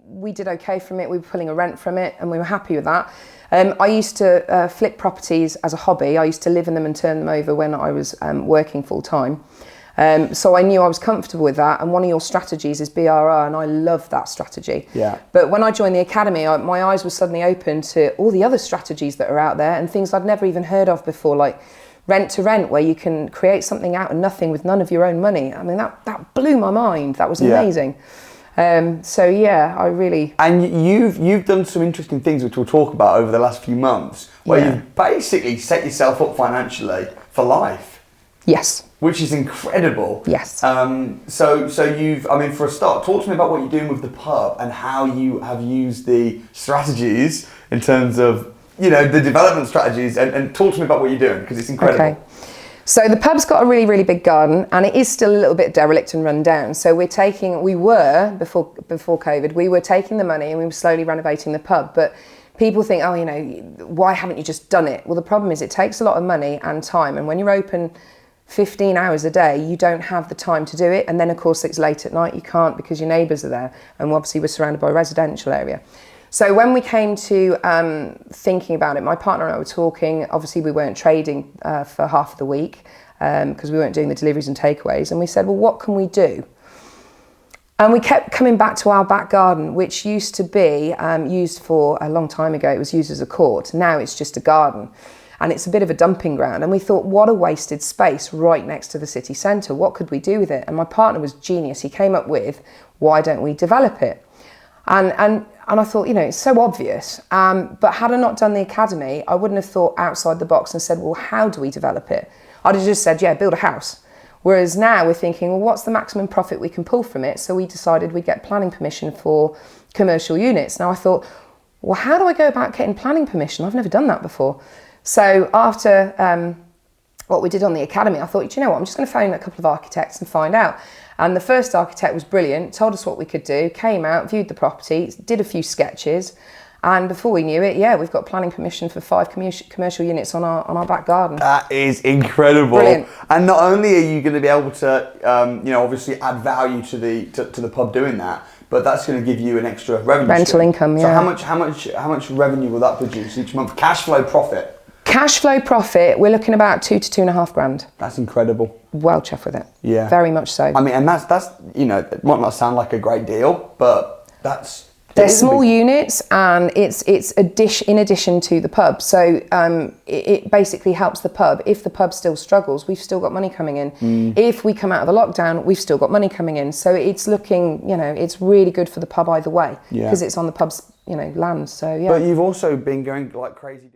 We did okay from it. We were pulling a rent from it and we were happy with that. I used to flip properties as a hobby. I used to live in them and turn them over when I was working full time. So I knew I was comfortable with that, and one of your strategies is BRR, and I love that strategy. Yeah. But when I joined the academy, my eyes were suddenly open to all the other strategies that are out there and things I'd never even heard of before, like rent to rent, where you can create something out of nothing with none of your own money. I mean, that blew my mind. That was amazing. So yeah, I really... And you've done some interesting things which we'll talk about over the last few months, where you've basically set yourself up financially for life. Yes. Which is incredible. Yes. So you've, I mean, for a start, talk to me about what you're doing with the pub and how you have used the strategies in terms of, you know, the development strategies, and talk to me about what you're doing, because it's incredible. Okay. So the pub's got a really, really big garden, and it is still a little bit derelict and run down. So before COVID, we were taking the money and we were slowly renovating the pub. But people think, oh, you know, why haven't you just done it? Well, the problem is it takes a lot of money and time. And when you're open 15 hours a day, you don't have the time to do it. And then, of course, it's late at night. You can't, because your neighbours are there. And obviously we're surrounded by a residential area. So when we came to thinking about it, my partner and I were talking. Obviously, we weren't trading for half of the week because we weren't doing the deliveries and takeaways. And we said, well, what can we do? And we kept coming back to our back garden, which used to be used for a long time ago. It was used as a court. Now it's just a garden. And it's a bit of a dumping ground. And we thought, what a wasted space right next to the city centre. What could we do with it? And my partner was genius. He came up with, why don't we develop it? And I thought, you know, it's so obvious. But had I not done the academy, I wouldn't have thought outside the box and said, well, how do we develop it? I'd have just said, yeah, build a house. Whereas now we're thinking, well, what's the maximum profit we can pull from it? So we decided we'd get planning permission for commercial units. Now I thought, well, how do I go about getting planning permission? I've never done that before. So after what we did on the academy, I thought, you know what, I'm just going to phone a couple of architects and find out. And the first architect was brilliant, told us what we could do, came out, viewed the property, did a few sketches, and before we knew it, yeah, we've got planning permission for 5 commercial units on our back garden. That is incredible. Brilliant. And not only are you going to be able to, you know, obviously add value to the pub doing that, but that's going to give you an extra revenue Rental stream. income, So yeah. how much revenue will that produce each month? Cash flow profit. Cash flow profit, we're looking about 2 to 2.5 grand. That's incredible. Well chuffed with it. Yeah. Very much so. I mean, and that's you know, it might not sound like a great deal, but they're small units, and it's in addition to the pub. So it basically helps the pub. If the pub still struggles, we've still got money coming in. If we come out of the lockdown, we've still got money coming in. So it's looking, you know, it's really good for the pub either way, because it's on the pub's, you know, land. So yeah. But you've also been going like crazy.